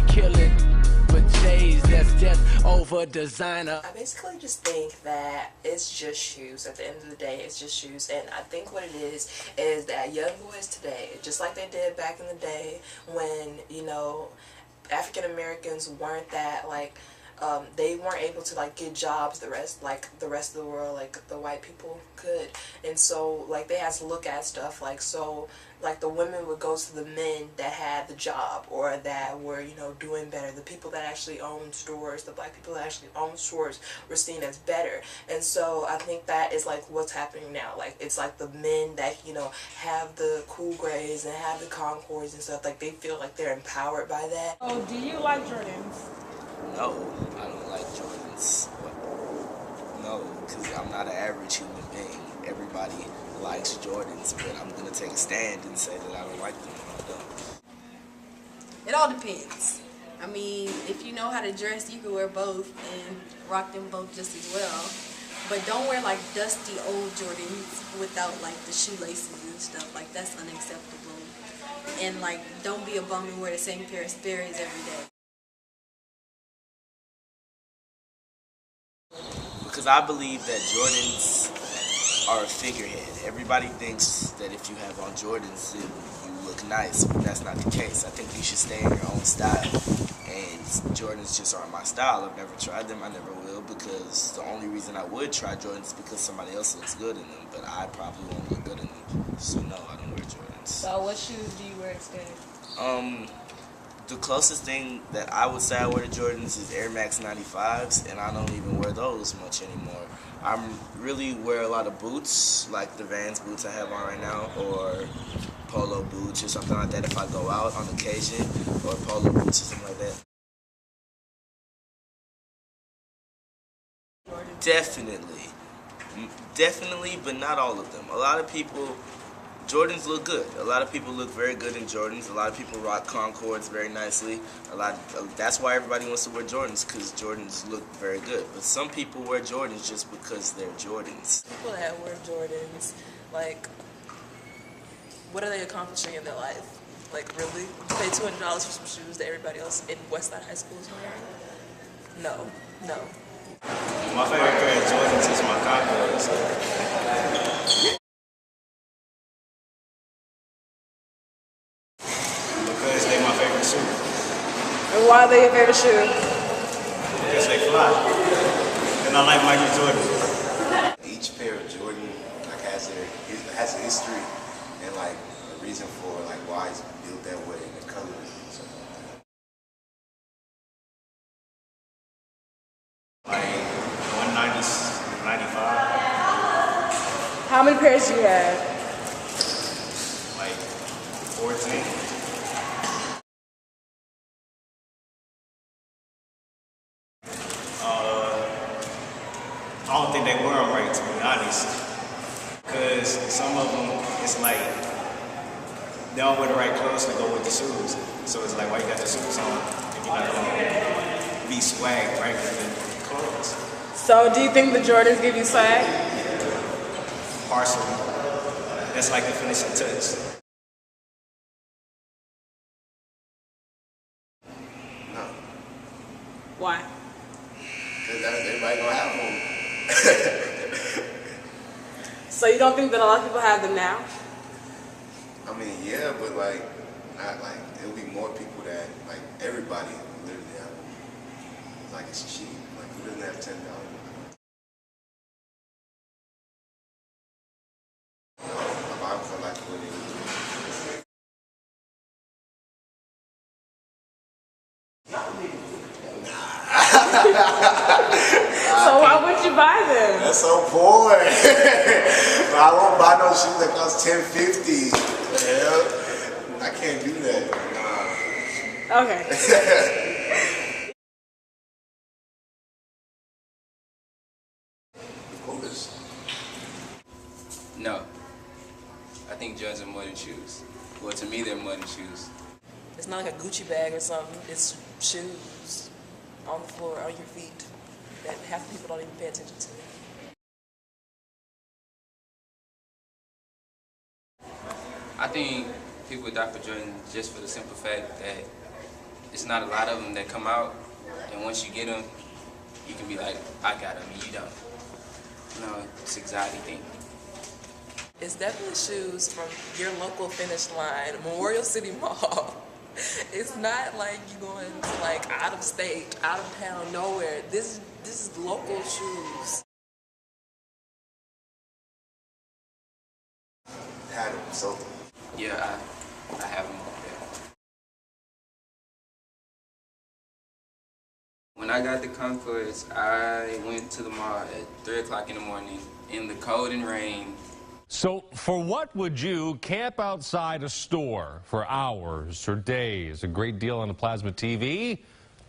kill it. But J's, that's death over designer. I basically just think that it's just shoes. At the end of the day, it's just shoes. And I think what it is that young boys today, just like they did back in the day when, you know, African Americans weren't that, like, they weren't able to, like, get jobs the rest of the world, like the white people could. And so, like, they had to look at stuff like, so, like, the women would go to the men that had the job or that were, you know, doing better. The people that actually owned stores, the black people that actually owned stores were seen as better. And so I think that is, like, what's happening now. Like, it's like the men that, you know, have the cool grays and have the Concords and stuff, like, they feel like they're empowered by that. Oh, do you like Jordans? No, I don't like Jordans. No, because I'm not an average human being. Everybody likes Jordans, but I'm going to take a stand and say that I don't like them. I don't. It all depends. I mean, if you know how to dress, you can wear both and rock them both just as well. But don't wear like dusty old Jordans without like the shoelaces and stuff. Like, that's unacceptable. And like, don't be a bum and wear the same pair of Sperry's every day. Because I believe that Jordans are a figurehead. Everybody thinks that if you have on Jordans, you look nice, but that's not the case. I think you should stay in your own style. And Jordans just aren't my style. I've never tried them. I never will, because the only reason I would try Jordans is because somebody else looks good in them, but I probably won't look good in them. So no, I don't wear Jordans. So what shoes do you wear instead? The closest thing that I would say I wear to Jordans is Air Max 95s, and I don't even wear those much anymore. I really wear a lot of boots, like the Vans boots I have on right now, or polo boots or something like that if I go out on occasion, or polo boots or something like that. Definitely, but not all of them. A lot of people, Jordans look good. A lot of people look very good in Jordans. A lot of people rock Concords very nicely. That's why everybody wants to wear Jordans, because Jordans look very good. But some people wear Jordans just because they're Jordans. People that wear Jordans, like, what are they accomplishing in their life? Like, really? You pay $200 for some shoes that everybody else in Westside High School is wearing? No, no. My favorite pair of Jordans is my Concords. Because they're my favorite shoe. And why are they your favorite shoe? Because they fly. And I like Michael Jordan. Each pair of Jordan has a history and like a reason for like why it's built that way and the colors and stuff like that. Like 195. How many pairs do you have? Like 14. I don't think they wear them right, to be honest. Because some of them, it's like, they don't wear the right clothes to go with the shoes. So it's like, why you got the shoes on if you're not going to be swag right with the clothes? So do you think the Jordans give you swag? Partially. That's like the finishing touch. No, Why? because everybody gonna have them. So you don't think that a lot of people have them now? I mean, yeah, but like, not like, it'll be more people that, like, everybody literally have them. It's like, it's cheap. Like, who doesn't have $10? I feel like what it is. So why would you buy them? That's so poor. I won't buy no shoes that cost $10.50. Yeah, I can't do that. Nah. Okay. Of course. No. I think Jordans are more than shoes. Well, to me, they're more than shoes. It's not like a Gucci bag or something. It's shoes on the floor, on your feet, that half the people don't even pay attention to. I think people die for Jordan just for the simple fact that it's not a lot of them that come out, and once you get them, you can be like, I got them, and you don't. No, it's anxiety thing. It's definitely shoes from your local Finish Line, Memorial City Mall. It's not like you going to like out of state, out of town, nowhere. This is local shoes. Had them, so. Yeah, I have them up there. When I got the Concords, I went to the mall at 3 o'clock in the morning in the cold and rain. So for what would you camp outside a store for hours or days? A great deal on a plasma TV?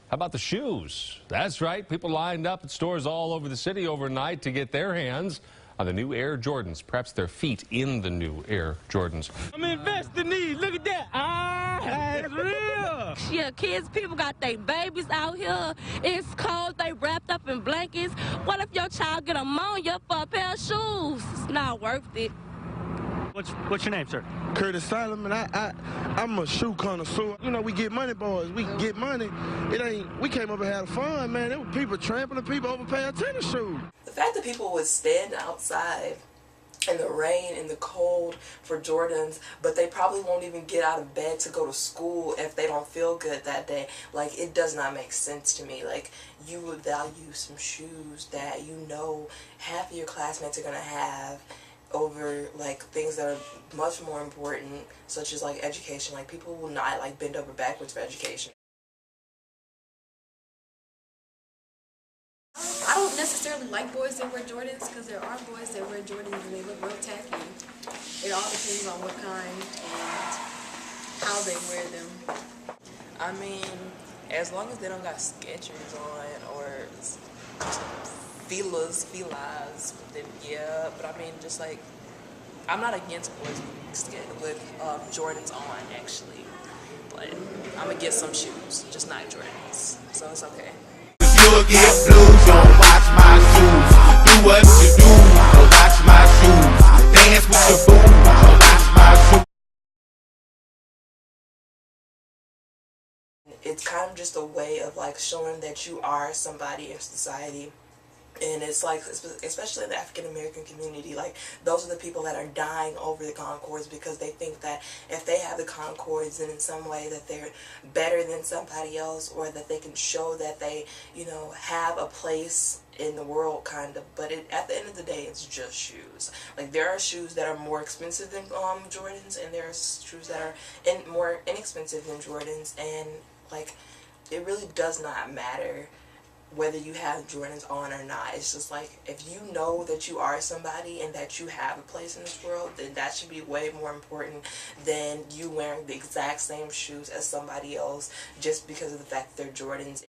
How about the shoes? That's right. People lined up at stores all over the city overnight to get their hands on the new Air Jordans, perhaps their feet in the new Air Jordans. I'm investing these. Look at that. Ah, it's real. Yeah, kids, people got their babies out here. It's cold. They wrapped up in blankets. What if your child get pneumonia for a pair of shoes? It's not worth it. What's your name, sir? Curtis Solomon. I'm a shoe connoisseur. You know, we get money, boys. We can get money. We came up and had fun, man. There were people trampling people over paying tennis shoes. The fact that people would stand outside in the rain, in the cold for Jordans, but they probably won't even get out of bed to go to school if they don't feel good that day. Like, it does not make sense to me. Like, you would value some shoes that you know half of your classmates are going to have over like things that are much more important, such as like education. Like, people will not like bend over backwards for education. I don't necessarily like boys that wear Jordans because there are boys that wear Jordans and they look real tacky. It all depends on what kind and how they wear them. I mean, as long as they don't got Skechers on or Filas, then yeah. But I mean, just like, I'm not against boys with Jordans on, actually. But I'm gonna get some shoes, just not Jordans. So it's okay. You'll get blues, don't watch my shoes. Do what you do, don't watch my shoes. Dance with your boo, don't watch my shoes. It's kind of just a way of like showing that you are somebody in society. And it's like, especially in the African American community, like, those are the people that are dying over the Concords because they think that if they have the Concords, then in some way that they're better than somebody else, or that they can show that they, you know, have a place in the world, kind of. But at the end of the day, it's just shoes. Like, there are shoes that are more expensive than Jordans, and there are shoes that are more inexpensive than Jordans, and like, it really does not matter whether you have Jordans on or not. It's just like, if you know that you are somebody and that you have a place in this world, then that should be way more important than you wearing the exact same shoes as somebody else just because of the fact that they're Jordans.